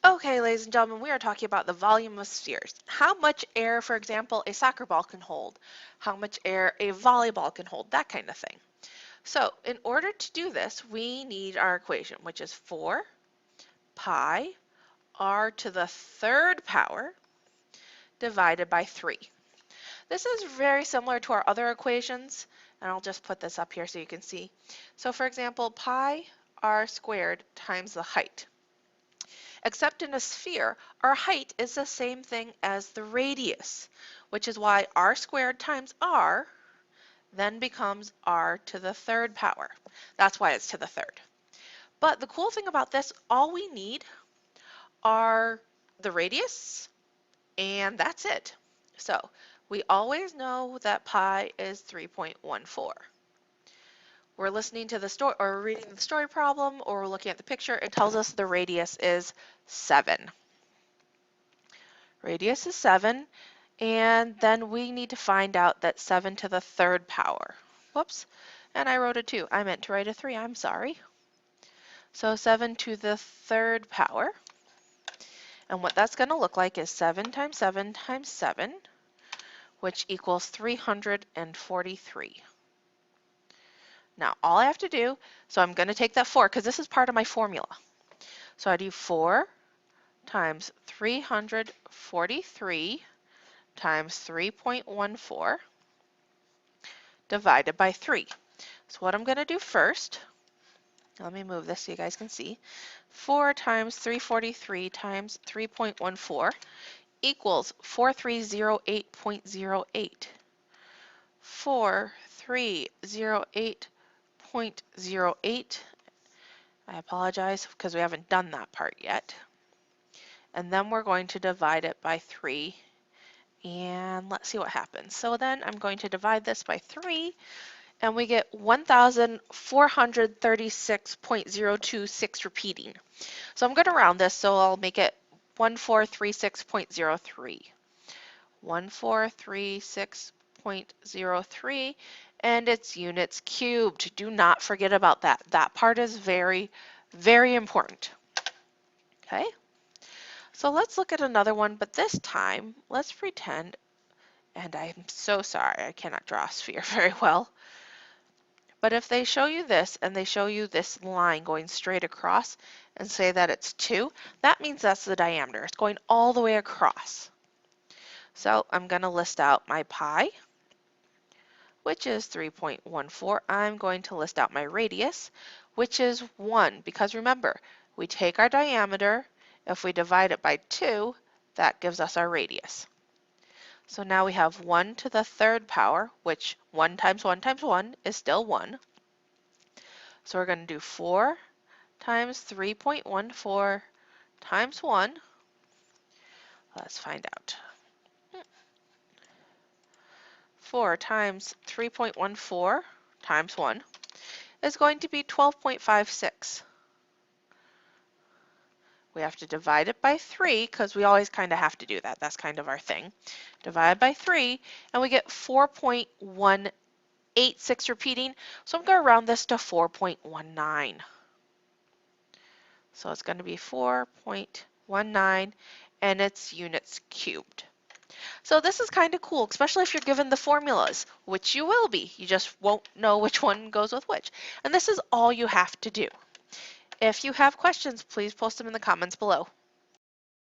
Okay, ladies and gentlemen, we are talking about the volume of spheres. How much air, for example, a soccer ball can hold, how much air a volleyball can hold, that kind of thing. So in order to do this, we need our equation, which is 4 pi r to the third power divided by 3. This is very similar to our other equations, and I'll just put this up here so you can see. So for example, pi r squared times the height. Except in a sphere, our height is the same thing as the radius, which is why r squared times r then becomes r to the third power. That's why it's to the third. But the cool thing about this, all we need are the radius, and that's it. So we always know that pi is 3.14. We're listening to the story or reading the story problem or we're looking at the picture, it tells us the radius is 7. Radius is 7, and then we need to find out that 7 to the third power. Whoops, and I wrote a 2. I meant to write a 3, I'm sorry. So 7 to the third power, and what that's going to look like is 7 times 7 times 7, which equals 343. Now all I have to do, so I'm going to take that 4 because this is part of my formula. So I do 4 times 343 times 3.14 divided by 3. So what I'm going to do first, let me move this so you guys can see, 4 times 343 times 3.14 equals 4308.08. 4308.08. I apologize because we haven't done that part yet. And then we're going to divide it by 3. And let's see what happens. So then I'm going to divide this by 3, and we get 1,436.026 repeating. So I'm going to round this, so I'll make it 1436.03. 1436.03, and it's units cubed. Do not forget about that. That part is very, very important. Okay? So let's look at another one, but this time, let's pretend, and I'm so sorry, I cannot draw a sphere very well. But if they show you this, and they show you this line going straight across, and say that it's 2, that means that's the diameter. It's going all the way across. So I'm going to list out my pi, which is 3.14. I'm going to list out my radius, which is 1, because remember, we take our diameter, if we divide it by 2, that gives us our radius. So now we have 1 to the third power, which 1 times 1 times 1 is still 1. So we're going to do 4 times 3.14 times 1. Let's find out. 4 times 3.14 times 1 is going to be 12.56. We have to divide it by 3 because we always kind of have to do that. That's kind of our thing. Divide by 3 and we get 4.186 repeating. So I'm going to round this to 4.19. So it's going to be 4.19 and it's units cubed. So this is kind of cool, especially if you're given the formulas, which you will be. You just won't know which one goes with which. And this is all you have to do. If you have questions, please post them in the comments below.